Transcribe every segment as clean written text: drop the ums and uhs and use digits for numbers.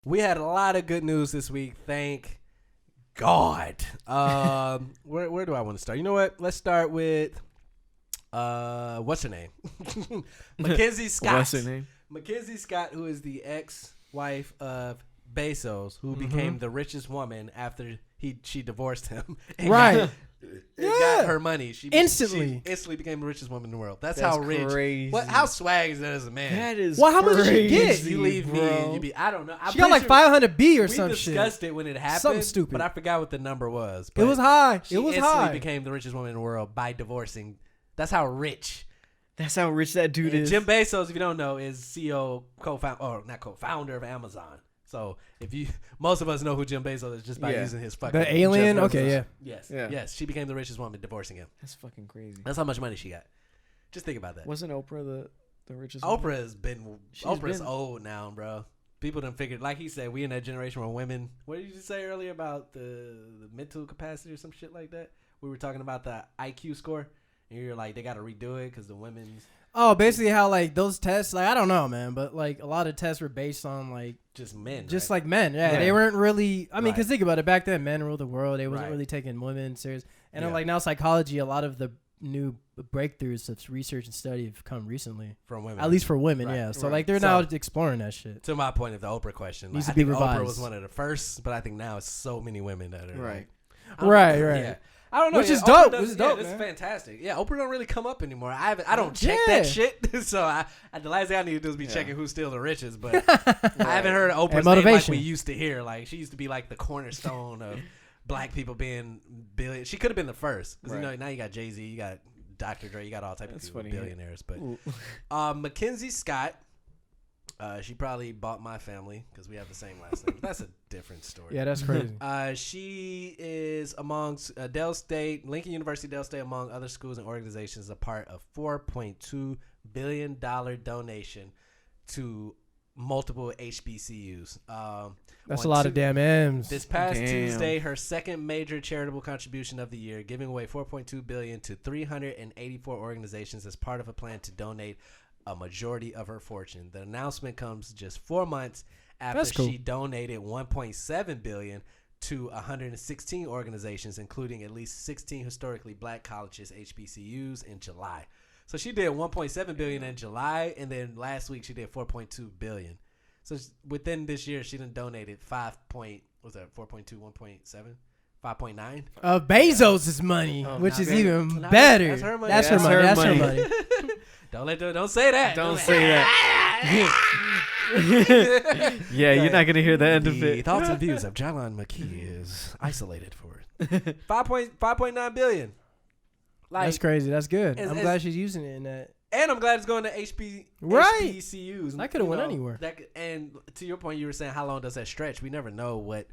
We had a lot of good news this week. Thank God. Where do I want to start? You know what? Let's start with what's her name? MacKenzie Scott. What's her name? MacKenzie Scott, who is the ex-wife of Bezos, who became the richest woman after she divorced him. Right. Got her money. She Instantly became the richest woman in the world. That's That's how rich. crazy. How swag is that as a man? That is Well, how much did she get? crazy, You leave me bro. and you be. I don't know. I'm She got like pretty sure 500B or we some shit. discussed it when it happened. Something stupid. But I forgot what the number was. It was high. She It was instantly high. became the richest woman in the world by divorcing. That's how rich. That's how rich that dude And is. Jim Bezos, if you don't know, is CEO, co-founder of Amazon. So most of us know who Jim Bezos is just by using his fucking The alien? Jeff Okay, Bezos. yeah. Yes. She became the richest woman divorcing him. That's fucking crazy. That's how much money she got. Just think about that. Wasn't Oprah the richest? woman? Oprah's old now, bro. People done figured, like he said, we in that generation where women. What did you say earlier about the mental capacity or some shit like that? We were talking about the IQ score, and you're like, they got to redo it because the women's. Oh, basically how like those tests, like I don't know, man, but like a lot of tests were based on like Just men. just right? like men. Yeah, Right. they weren't really. I mean, Right. because think about it. Back then, men ruled the world. They wasn't Right. really taking women serious. And then Yeah. like now, psychology. A lot of the new breakthroughs of research and study have come recently. from women. At least for women, Right. yeah. So Right. like they're So- now exploring that shit. To my point of the Oprah question, Needs like, to be I think Oprah revised. was one of the first, but I think now it's so many women that are Right. like, I don't- Right. Yeah. I don't know. Which is Oprah dope. does- Which is dope, This is man. fantastic. Yeah, Oprah don't really come up anymore. I don't check Yeah. that shit. So the last thing I need to do is be checking who's still the richest. But I haven't heard of Oprah's And name like motivation. we used to hear. Like she used to be like the cornerstone of black people being billion. She could have been the first because Right. now you got Jay-Z, you got Dr. Dre, you got all types That's of people, funny. billionaires. But Ooh. MacKenzie Scott. She probably bought my family because we have the same last name. But that's a different story. Yeah, that's crazy. She is amongst Dell State, Lincoln University, Dell State, among other schools and organizations, a part of $4.2 billion donation to multiple HBCUs. That's on a lot of damn M's. This past Damn. Tuesday, her second major charitable contribution of the year, giving away $4.2 billion to 384 organizations as part of a plan to donate a majority of her fortune. The announcement comes just 4 months after That's cool. she donated $1.7 billion to 116 organizations, including at least 16 historically black colleges, HBCUs, in July. So she did $1.7 billion in July, and then last week she did $4.2 billion. So within this year, she done donated 4.2, 1.7? 5.9? Bezos' money, Oh, which not is really. even No, better. that's her money. That's her That's money. her That's her money. money. Don't say that. Don't say that. Yeah, you're not gonna hear the end of The it. thoughts and views of Jalon McKee is isolated for it. 5.9 billion. Like, That's crazy. That's good. It's- I'm it's- glad she's using it in that. and I'm glad it's going to Right. HBCUs. That coulda You went know, anywhere. And to your point, you were saying, how long does that stretch? We never know what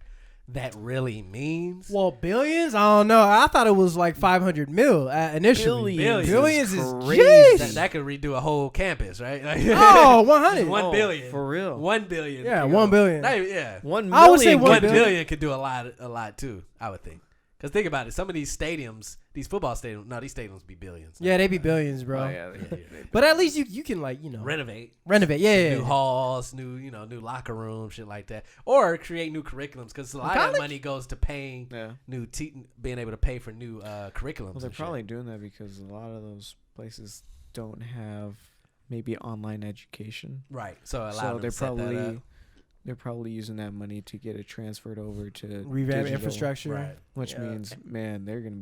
that really means. Well, billions? I don't know. I thought it was like 500 mil initially. Billions. Billions is Crazy. jeez. that could redo a whole campus, right? Like, Oh, 100. 1 Oh, billion. for real. 1 billion. Yeah, could 1 go. billion. Not even- yeah. 1 I would say million. 1 1 billion. billion could do a lot too, I would think. Because think about it. Some of these stadiums, these football stadiums, no, these stadiums be billions. Yeah, they be billions, bro. Oh, yeah, Yeah. But at least you can like, Renovate. renovate. Yeah, New halls, new locker rooms, shit like that, or create new curriculums because a lot of that College? money goes to paying Yeah. being able to pay for new curriculums. Well, they're and shit. probably doing that because a lot of those places don't have maybe online education. right. So a lot So of them set that up. they're probably using that money to get it transferred over to Revamp digital, infrastructure. Right. which Yeah. means, man, they're gonna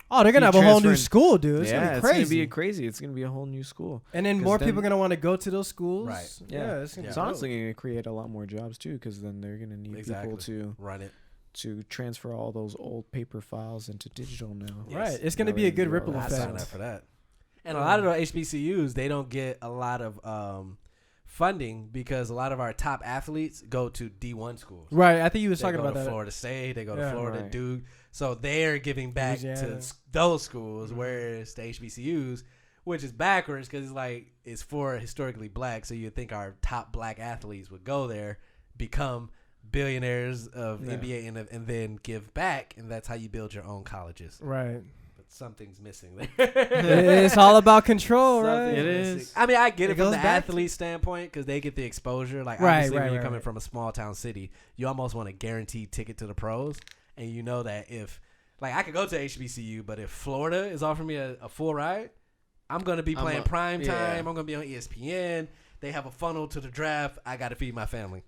Oh, they're gonna Be have a whole new transferring- school, dude. It's yeah, gonna be it's gonna crazy. be crazy. It's gonna be a whole new school. And then 'Cause more then- people are gonna want to go to those schools. Right. Yeah, it's gonna It's be dope. honestly gonna create a lot more jobs too, because then they're gonna need Exactly. people to Run it. transfer all those old paper files into digital now. Yes. Right. It's gonna That be way a good you ripple are- I effect. sign up for that. And a lot of the HBCUs, they don't get a lot of funding because a lot of our top athletes go to D1 schools. Right. I think you was They talking go about to that. Florida State. They go to Yeah. Florida Right. Duke. So they're giving back to Louisiana. those schools, whereas the HBCUs, which is backwards because it's for historically black. So you'd think our top black athletes would go there, become billionaires of Yeah. NBA, and then give back, and that's how you build your own colleges. Right. But something's missing there. It's all about control, right? Something's It missing. is. I mean, I get It it from goes the back to- athlete standpoint because they get the exposure. Like, Right, obviously, right, when you're right, coming right. from a small town city, you almost want a guaranteed ticket to the pros. And you know that if, like, I could go to HBCU, but if Florida is offering me a full ride, I'm going to be playing prime time. yeah. I'm going to be on ESPN. They have a funnel to the draft. I got to feed my family.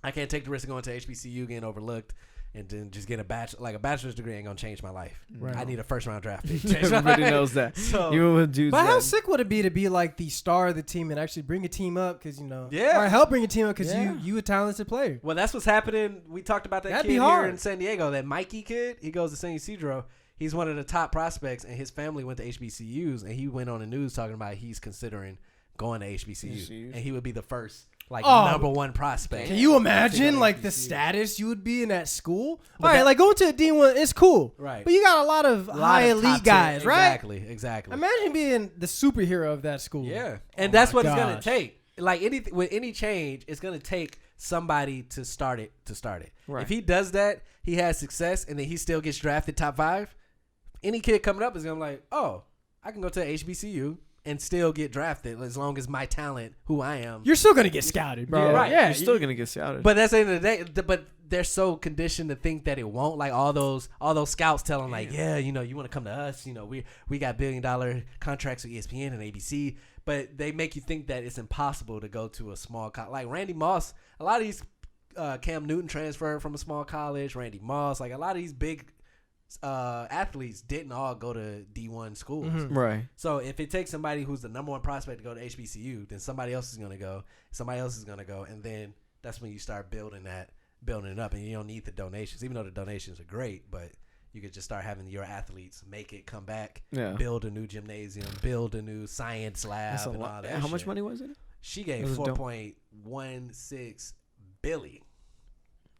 I can't take the risk of going to HBCU, getting overlooked, and then just getting a bachelor's degree ain't gonna change my life. Right. I need a first round draft pick. to change my Everybody life. knows that. So, You would do But that. how sick would it be to be like the star of the team and actually bring a team up? Because Yeah. or help bring a team up because Yeah. you a talented player. well, that's what's happening. We talked about that That'd kid be here hard. in San Diego, that Mikey kid. He goes to San Ysidro. He's one of the top prospects, and his family went to HBCUs. And he went on the news talking about he's considering going to HBCUs, HBCUs. and he would be the first Oh. number one prospect. Can you to imagine go to like the HBCU. status you would be in that school? But All right, that- like going to a D1, it's cool. Right. But you got a lot of A lot high of top elite guys, tier- right? Exactly. Imagine being the superhero of that school. Yeah, Oh and that's my what it's gonna gosh. take. Like anything with any change, it's gonna take somebody to start it. Right. If he does that, he has success, and then he still gets drafted top 5. Any kid coming up is gonna be like, oh, I can go to HBCU and still get drafted as long as my talent, who I am. You're still gonna get scouted, bro. Yeah, right. Yeah, You're still gonna get scouted. But that's the end of the day. But they're so conditioned to think that it won't. Like all those scouts tell them, like, yeah, you want to come to us. We got $1 billion contracts with ESPN and ABC. But they make you think that it's impossible to go to a small college. Like Randy Moss, a lot of these Cam Newton transferred from a small college. Randy Moss, like a lot of these big athletes didn't all go to D1 schools. Mhm. right. So if it takes somebody who's the number one prospect to go to HBCU, then somebody else is going to go. Somebody else is going to go. And then that's when you start building it up. And you don't need the donations, even though the donations are great. But you could just start having your athletes make it, come back, Yeah. build a new gymnasium, build a new science lab, That's a and all lot. that How much shit. money was it? She gave It was dope. $4.16 billion.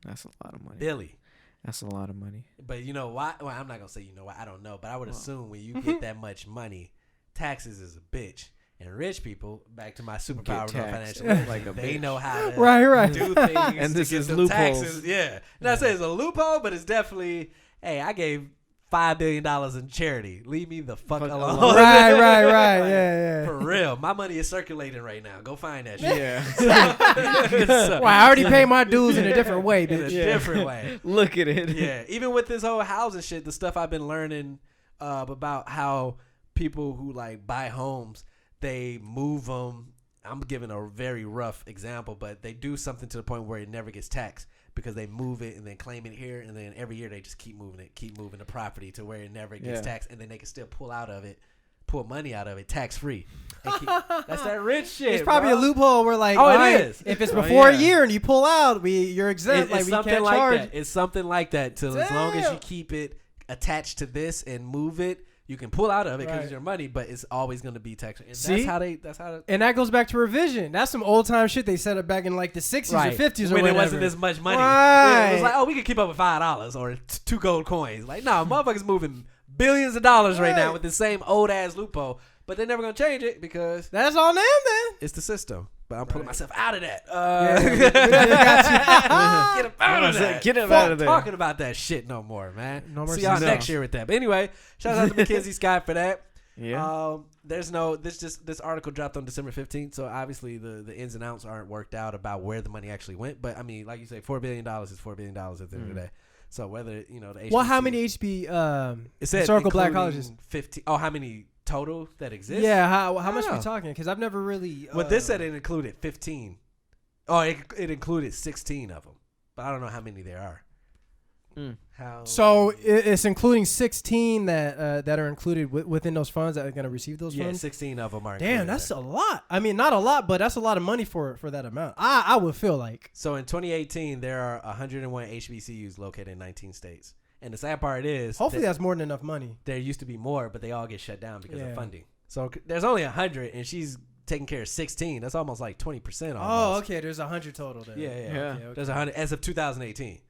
That's a lot of money. Billy. That's a lot of money. But you know why? Well, I'm not going to say you know why. I don't know. But I would assume when you get that much money, taxes is a bitch. And rich people, back to my superpower of taxed financial literacy, like a they bitch. know how to Right. do things. And to this get is them loopholes. taxes. Yeah. Not saying it's a loophole, but it's definitely, hey, I gave $5 billion in charity. Leave me the fuck Fuck alone. alone. right. Like, Yeah. For real. My money is circulating right now. Go find that shit. Yeah. So- Well, I already paid my dues in a different way, in a bitch. different way. Look at it. Yeah, even with this whole housing shit, the stuff I've been learning about how people who like buy homes, they move them. I'm giving a very rough example, but they do something to the point where it never gets taxed because they move it and then claim it here, and then every year they just keep moving the property to where it never gets Yeah. taxed, and then they can still pull money out of it tax free. That's that rich shit. It's probably bro. a loophole where like, Oh, it all right, is. if it's Oh, before yeah. a year and you pull out, you're exempt. It's we something can't like charge. that. It's something like that. Till as long as you Damn. keep it attached to this and move it, you can pull out of it because Right. it's your money, but it's always going to be taxed. And See? that's how. And that goes back to revision. That's some old time shit they set up back in like the 60s Right. or 50s or when whatever. it wasn't this much money. Right. Yeah, it was like, oh, we could keep up with $5 or 2 gold coins. Like, no, motherfuckers moving billions of dollars right now Right. with the same old ass loophole, but they're never going to change it because That's on them, then. it's the system. But I'm pulling Right. myself out of that. Yeah. Get up out of that. Get up Fuck out of there. talking about that shit no more, man. No more See y'all season. next year with that. But anyway, shout out to MacKenzie Scott for that. Yeah. This article dropped on December 15th, so obviously the ins and outs aren't worked out about where the money actually went. But I mean, like you say, $4 billion is $4 billion at the end of the day. So whether the HBCU, Well, how many it said historical black including colleges? 15. Oh, how many total that exist? Yeah, how I much don't are we know. talking? Because I've never really. Well, this said it included 15. Oh, it included 16 of them, but I don't know how many there are. Mm. How? So it's including 16 that are included within those funds that are going to receive those yeah, funds. 16 of them are. Damn, included that's there. a lot. I mean, not a lot, but that's a lot of money for that amount. I would feel like. So in 2018, there are 101 HBCUs located in 19 states. And the sad part is, Hopefully, that's more than enough money. there used to be more, but they all get shut down because Yeah. of funding. So there's only 100, and she's taking care of 16. That's almost like 20%. Oh, Almost. okay. There's 100 total there. Yeah. Yeah. Okay, okay. There's 100 as of 2018.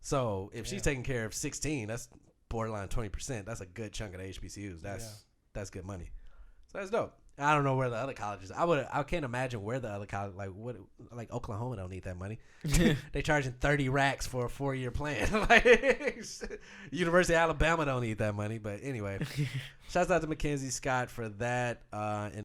So if she's Yeah. taking care of 16, that's borderline 20%. That's a good chunk of the HBCUs. That's good money. So that's dope. I don't know where the other colleges. I can't imagine where the other college like Oklahoma don't need that money. They charging 30 racks for a 4-year plan. Like, University of Alabama don't need that money. But anyway, shouts out to MacKenzie Scott for that. And